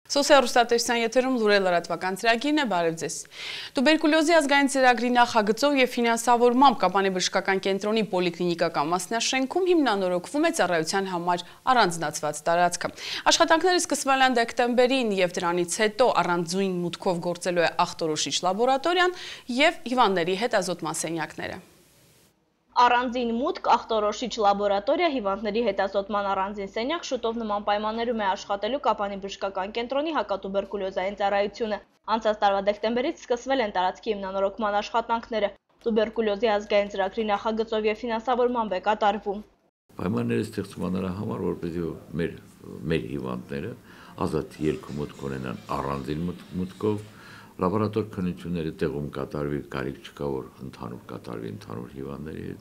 Սոցիալ-հեռուստատեսության եթերում լուրեր լրատվական ծրագիրն է, բարև ձեզ։ Տուբերկուլյոզի ազգային ծրագրի նախագծով եւ ֆինանսավորմամբ Կապանի բժշկական կենտրոնի պոլիկլինիկական մասնաշենքում հիմնանորոգվում է ծառայության համար առանձնացված տարածքը։ Աշխատանքները սկսվել են դեկտեմբերին եւ դրանից հետո առանձին մուտքով գործելու է ախտորոշիչ լաբորատորիան եւ հիվանդների հետազոտման սենյակները։ Առանձին մուտք, ախտորոշիչ լաբորատորիա, հիվանդների հետազոտման առանձին սենյակ շուտով նման պայմաններում է աշխատելու Կապանի բժշկական կենտրոնի հակատուբերկուլյոզային ծառայությունը։ Անցած տարվա դեկտեմբերից սկսվել են տարածքի հիմնանորոգման աշխատանքները։ Տուբերկուլյոզի ազգային ծրագրի նախագծով եւ ֆինանսավորմամբ է կատարվում։ Պայմանները ստեղծման համար, որպեսզի մեր հիվանդները ազատ ելք-մուտք ունենան առանձին մուտքով, լաբորատոր քննությունները տեղում կատարվի, կարիք չկա, որ ընդհանուր կատարվի ընդհանուր հիվանդների հետ։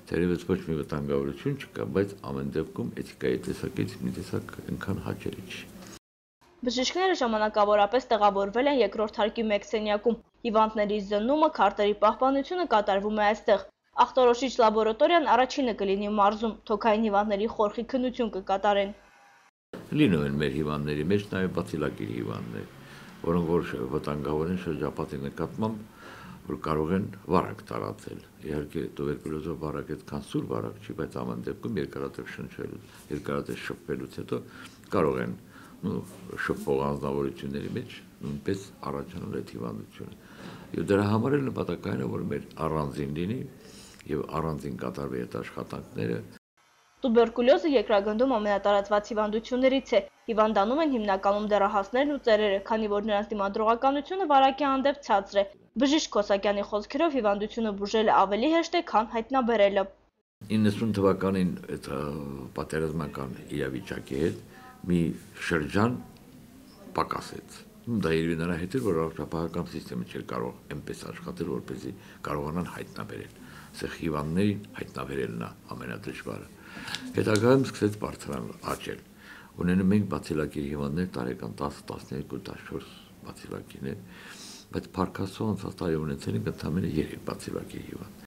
Թերևս ոչ մի վտանգավորություն չկա, բայց ամեն դեպքում էթիկայի տեսակետից մի տեսակ այնքան հաճելի չի։ Բժիշկները ժամանակավորապես տեղավորվել են երկրորդ հարկի մեկ սենյակում։ Հիվանդների զննումը, քարտերի պահպանությունը կատարվում է այստեղ։ Ախտորոշիչ լաբորատորիան առաջինը կլինի մարզում, թոքային հիվանդների խորխի քննություն կկատարեն։ Լինում են մեր հիվանդների մեջ նաև բացիլակիր հիվանդներ, որոնք որ վտանգավոր են շրջապատի նկատմամբ, որ կարող են վարակ տարածել։ Իհարկե տուբերկուլյոզով վարակ այդքան սուր վարակ չի, բայց ամեն դեպքում երկարատև շփվելուց հետո կարող են շփվող անձնավորությունների մեջ նույնպես առաջանալ այդ հիվանդությունը։ Եվ դրա համար էլ նպատակային է, որ մեր առանձին լինի եւ առանձին կատարվի այդ աշխատանքները։ Տուբերկուլյոզը երկրագնդում ամենատարածված հիվանդություններից է։ Հիվանդանում են հիմնականում դեռահասներն ու ծերերը, քանի որ նրանց դիմադրողականությունը վարակի հանդեպ ցածր է։ Բժիշկ Քոսակյանի խոսքերով հիվանդությունը բուժելը ավելի հեշտ է, քան հայտնաբերելը։ 90 թվականին այդ պատերազմական իրավիճակի հետ մի շրջան պակասեց։ Դա երևի նրա հետ էր, որ առողջապահական համակարգը չէր կարող այնպես աշխատել, որպեսզի կարողանան հայտնաբերել։ Սա հիվանդներին հայտնաբերելն է ամենադժվարը։ Հետագայում սկսեց բարձրանալ, աճել։ Ունենում ենք բացիլակիր հիվանդներ, տարեկան 10, 12, 14 բացիլակիրներ, բայց փառքաստու անցած տարի ունեցել ենք ընդամենը 3 բացիլակիր հիվանդ։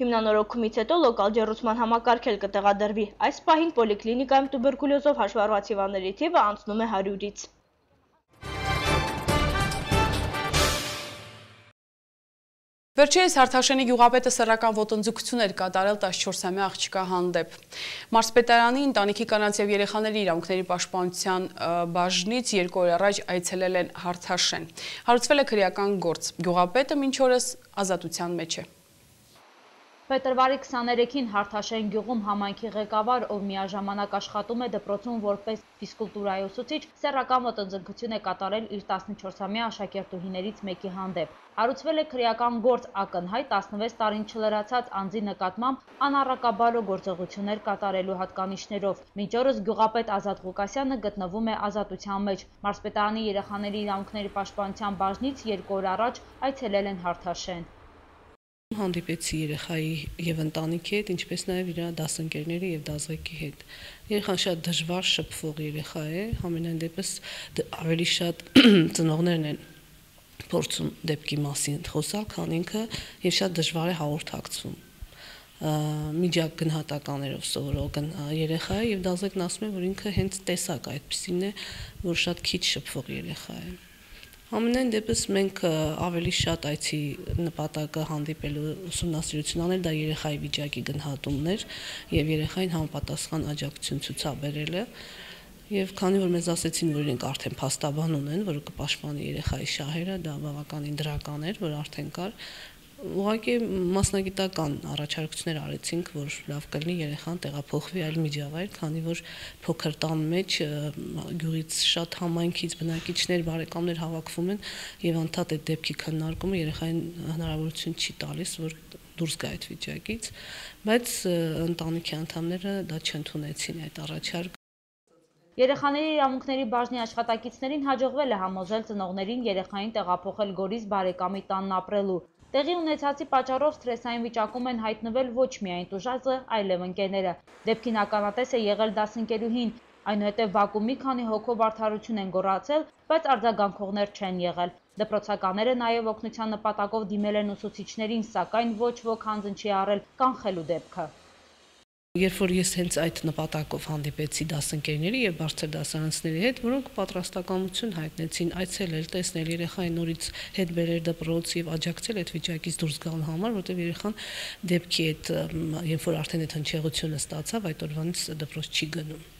Հիմնանորոգումից հետո լոկալ ջեռուցման համակարգ էլ կտեղադրվի։ Այս պահին պոլիկլինիկայում տուբերկուլյոզով հաշվառված հիվանդների թիվը անցնում է 100-ից։ Վերջերս Հարթաշենի գյուղապետը սեռական ոտնձգություն էր կատարել 14-ամյա աղջկա հանդեպ։ Մարզպետարանի ընտանիքի կանանց եւ երեխաների իրավունքների պաշտպանության բաժնից 2 օր առաջ այցելել են Հարթաշեն։ Հարուցվել է քրեական գործ։ Գյուղապետը մինչ օրս ազատության մեջ է։ Փետրվարի 23-ին Հարթաշեն գյուղում համայնքի ղեկավար, ով միաժամանակ աշխատում է դպրոցում որպես ֆիզկուլտուրայի ուսուցիչ, սեռական ոտնձգություն է կատարել իր 14-ամյա աշակերտուհիներից մեկի հանդեպ։ Հարուցվել է քրեական գործ ակնհայտ 16 տարին չլրացած անձի նկատմամբ անառակաբարո գործողություններ կատարելու հատկանիշներով։ Մինչ օրս գյուղապետ Ազատ Ղուկասյանը գտնվում է ազատության մեջ։ Մարզպետարանի երեխաների իրավունքների պաշտպանության բաժնից 2 օր առաջ այցելել են Հարթաշեն։ Հանդիպեցի երեխայի եւ ընտանիքի հետ, ինչպես նաեւ իր դասընկերների եւ դասղեկի հետ։ Երեխան շատ դժվար շփվող երեխա է, համենայն դեպս ավելի շատ ծնողներն են փորձում դեպքի մասին խոսալ, քան ինքը եւ շատ դժվար է հաղորդակցվում։ Միջակ գնահատականներով սովորող երեխա է եւ դասղեկն ասում է, որ ինքը հենց տեսակ այդպեսին է, որ շատ քիչ շփվող երեխա է։ Ամենայն դեպս մենք ավելի շատ այցի նպատակը հանդիպելու ուսումնասիրություն անել դա երեխայի վիճակի գնահատումն էր եւ երեխային համապատասխան աջակցություն ցուցաբերելը եւ քանի որ մեզ ասեցին, որ իրենք արդեն փաստաբան ունեն, որը կպաշտպանի երեխայի շահերը, դա բավականին դրական էր, որ արդեն կար։ Ուղղակի մասնագիտական առաջարկություններ արեցինք, որ լավ կլինի երեխան տեղափոխվի այլ միջավայր, քանի որ փոքր տան մեջ գյուղից շատ համայնքից բնակիչներ, բարեկամներ հավաքվում են եւ անդադ այդ դեպքի քննարկումը երեխային հնարավորություն չի տալիս, որ դուրս գա այդ վիճակից, բայց ընտանիքի անդամները դա չընդունեցին այդ առաջարկը։ Երեխաների իրավունքների բաժնի աշխատակիցներին հաջողվել է համոզել ծնողներին երեխային տեղափոխել Գորիս բարեկամի տանն ապրելու։ Տեղի ունեցածի պատճառով սթրեսային վիճակում են հայտնվել ոչ միայն տուժածը, այլև ընկերները։ Դեպքին ականատես է եղել դասընկերուհին, այնուհետև բակում մի քանի հոգով արդարություն են գոռացել, բայց արձագանքողներ չեն եղել։ Դպրոցականները նաև օգնության նպատակով դիմել են ուսուցիչներին, սակայն ոչ ոք հանձն չի առել կանխելու դեպքը։ Երբ որ ես հենց այդ նպատակով հանդիպեցի դասընկերների եւ բարձր դասարանցիների հետ, որոնք պատրաստակամություն հայտնեցին այցելել, տեսնել երեխային նորից հետ բերել դպրոց եւ աջակցել այդ վիճակից դուրս գալու համար, որտեղ երեխան դեպքի այդ երբ որ արդեն այդ հնչեղությունը ստացավ, այդ օրվանից դպրոց չի գնում։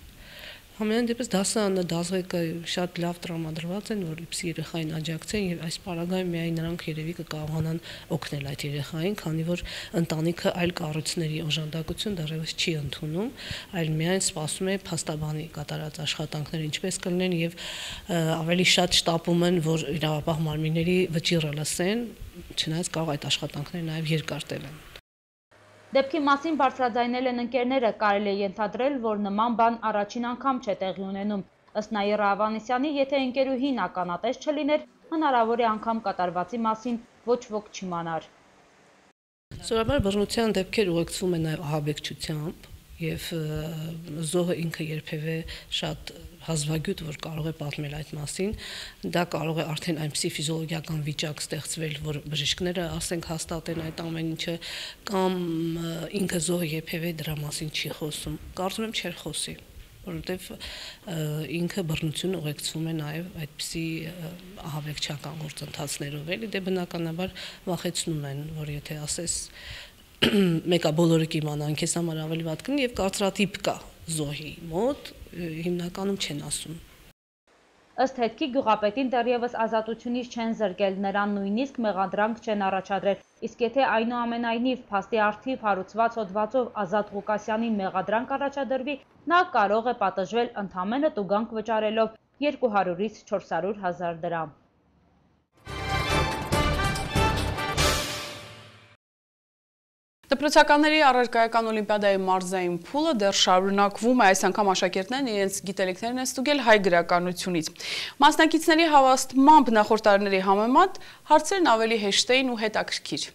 Համենայն դեպս դասարանը, դասղեկը շատ լավ տրամադրված են, որ իպսի երեխային աջակցեն եւ այս պարագայում միայն նրանք երևի կկարողանան օգնել այդ երեխային, քանի որ ընտանիքը այլ կառույցների օժանդակություն դեռևս չի ընդունում, այլ միայն սպասում է փաստաբանի կատարած աշխատանքները ինչպես կլինեն եւ ավելի շատ շտապում են, որ իրավապահ մարմինների վճիռը լսեն, չնայած կարող այդ աշխատանքները նաեւ երկար տևեն։ Դեպքի մասին բարձրաձայնել են ընկերները, կարելի է ենթադրել, որ նման բան առաջին անգամ չէ տեղի ունենում։ Ըստ Նաիրա Ավանեսյանի, եթե ընկերուհին ականատես չլիներ, հնարավոր է անգամ կատարվածի մասին ոչ ոք չիմանար։ Սովորաբար բռնության դեպքեր ուղեկցվում են նաև ահաբեկչությամբ եւ զոհը ինքը երբևէ շատ հազվագյուտ, որ կարող է պատմել այդ մասին, դա կարող է արդեն այնպիսի ֆիզիոլոգիական վիճակ ստեղծվել, որ բժիշկները ասենք հաստատեն այդ ամեն ինչը, կամ ինքը զոհը երբևէ դրա մասին չի խոսում։ Կարծում եմ չէր խոսի, որովհետև ինքը բռնություն ուղեկցվում է նաև այդպիսի ահաբեկչական գործընթացներով, էլի դե բնականաբար վախեցնում են, որ եթե ասես մեկը բոլորը կիմանան, քեզ համար ավելի վատ կլինի եւ կարծրատիպ կա զոհի մոտ, հիմնականում չեն ասում։ Ըստ հետքի գյուղապետին դեռևս ազատությունից չեն զրկել, նրան նույնիսկ մեղադրանք չեն առաջադրել, իսկ եթե այնուամենայնիվ փաստի առթիվ հարուցված հոդվածով Ազատ Ղուկասյանին մեղադրանք առաջադրվի, նա կարող է պատժվել ընդամենը տուգանք վճարելով 200-ից 400 հազար դրամ։ Դպրոցականների առարկայական օլիմպիադայի մարզային փուլը դեռ շարունակվում է, այս անգամ աշակերտներն իրենց գիտելիքներն են ստուգել հայ գրականությունից։ Մասնակիցների հավաստմամբ նախորդ տարիների համեմատ հարցերն ավելի հեշտ էին ու հետաքրքիր։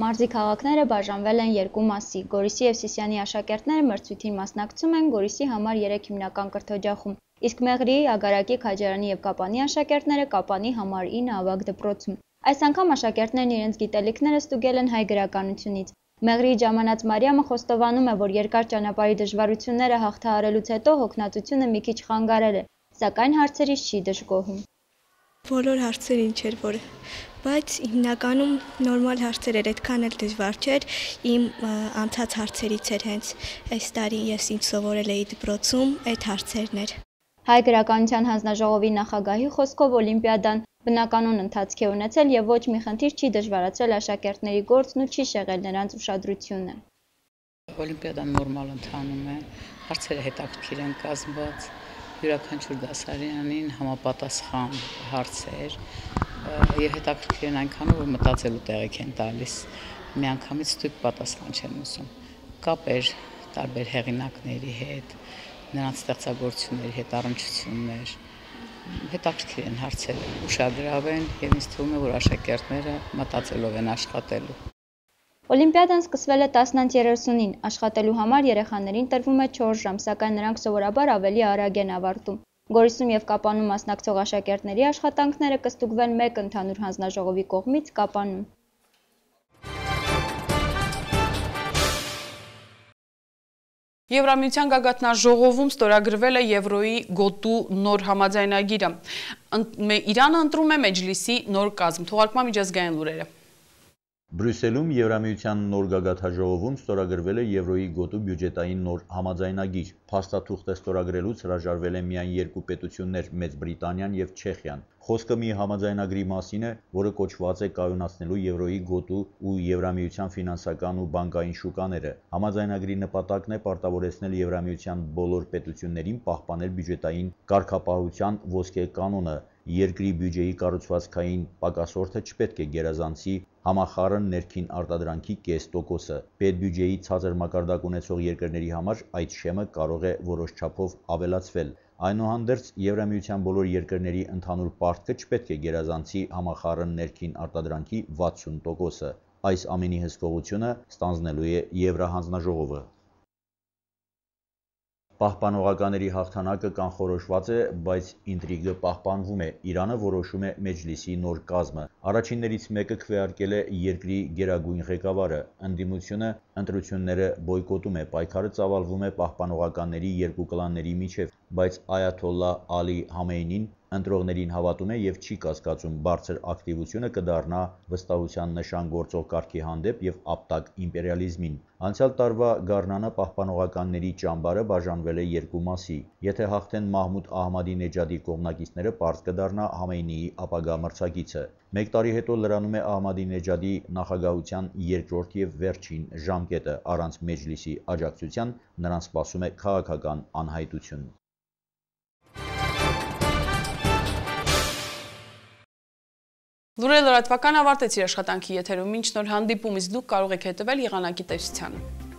Մարզի քաղաքները բաժանվել են երկու մասի։ Գորիսի եւ Սիսիանի աշակերտները մրցույթին մասնակցում են Գորիսի համար 3 հիմնական կրթօջախում, իսկ Մեղրիի, Ագարակի, Քաջարանի եւ Կապանի աշակերտները Կապանի համար 9 ավագ դպրոցում։ Այս անգամ աշակերտներն իրենց գիտելիքները ստուգել են հայ գրականությունից։ Մեղրիի ժամանած Մարիամը խոստովանում է, որ երկար ճանապարհի դժվարությունները հաղթահարելուց հետո հոգնածությունը մի քիչ խանգարել է, սակայն հարցերից չի դժգոհում։ Բոլոր հարցերը ինչ էր, որ բայց հիմնականում նորմալ հարցեր էր, այդքան էլ դժվար չէր, իմ անցած հարցերից էր հենց այս տարի ես ինչ սովորել էի դպրոցում, այդ հարցերն էր։ Հայ գրականության հանձնաժողովի նախագահի խոսքով օլիմպիադան բնականon ընթացք է ունեցել եւ ոչ մի խնդիր չի դժվարացրել աշակերտների գործն ու չի շեղել նրանց ուշադրությունը։ Օլիմպիադան նորմալ ընթանում է, հարցերը հետաքրքիր են կազմված, յուրաքանչյուր դասարանին համապատասխան հարցեր եւ հետաքրքիր են այնքան, որ մտածելու տեղիք են տալիս, միանգամից ստույգ պատասխան չեն ուսում։ Կապեր տարբեր հեղինակների հետ, նրանց ստեղծագործությունների հետ առնչություններ, հետաքրքիր են հարցերը, ուշագրավ են եւ ինձ թվում է, որ աշակերտները մտածելով են աշխատելու։ Օլիմպիադան սկսվել է 10:30-ին, աշխատելու համար երեխաներին տրվում է 4 ժամ, սակայն նրանք սովորաբար ավելի արագ են ավարտում։ Գորիսում եւ Կապանում մասնակցող աշակերտների աշխատանքները կստուգվեն մեկ ընդհանուր հանձնաժողովի կողմից Կապանում։ Եվրամիության գագաթնաժողովում ստորագրվել է Եվրոյի գոտու նոր համաձայնագիրը։ Իրանը ընտրում է Մեջլիսի նոր կազմ։ Թողարկման միջազգային լուրերը։ Բրյուսելում Եվրամիության նոր գագաթնաժողովում ստորագրվել է Եվրոյի գոտու բյուջետային նոր համաձայնագիր։ Փաստաթուղթը ստորագրելուց հրաժարվել են միայն երկու պետություններ՝ Մեծ Բրիտանիան եւ Չեխիան։ Խոսքը մի համաձայնագրի մասին է, որը կոչված է կայունացնելու Եվրոյի գոտու ու Եվրամիության ֆինանսական ու բանկային շուկաները։ Համաձայնագրի նպատակն է պարտավորեցնել Եվրամիության բոլոր պետություններին պահպանել բյուջետային կարգապահության ոսկե կանոնը։ Երկրի բյուջեի կառուցվածքային պակասորդը չպետք է գերազանցի համախառն ներքին արտադրանքի կես տոկոսը։ Պետբյուջեի ցածր մակարդակ ունեցող երկրների համար այդ շեմը կարող է որոշ չափով ավելացվել։ Այնուհանդերձ Եվրամիության բոլոր երկրների ընդհանուր պարտքը չպետք է գերազանցի համախառն ներքին արտադրանքի 60%-ը։ Այս ամենի հսկողությունը ստանձնելու է Եվրահանձնաժողովը։ Պահպանողականների հաղթանակը կանխորոշված է, բայց ինտրիգը պահպանվում է։ Իրանը որոշում է Մեջլիսի նոր կազմը։ Առաջիններից մեկը քվեարկել է երկրի գերագույն ղեկավարը։ Ընդդիմությունը ընտրությունները բոյկոտում է, պայքարը ծավալվում է պահպանողականների երկու կլանների միջև, բայց Այաթոլլահ Ալի Համեյնին ընտրողներին հավատում է եւ չի կասկածում բարձր ակտիվությունը կդառնա վստահության նշան գործող կարգի հանդեպ եւ ապտակ իմպերիալիզմին։ Անցյալ տարվա գարնանը պահպանողականների ճամբարը բաժանվել է երկու մասի։ Եթե հաղթեն Մահմուդ Ահմադինեջադի կողմնակիցները, պարզ կդառնա Համեյնիի ապագա մրցակիցը։ Մեկ տարի հետո լրանում է Ահմադինեջադի նախագահության երկրորդ եւ վերջին ժամկետը։ Առանց Մեջլիսի աջակցության նրան սպասում է քաղաքական անհայտություն։ Լուրերը լրատվական ավարտեց իր աշխատանքի եթերում, մինչ նոր հանդիպումից դուք կարող եք հետևել եղանակի տեսությանը։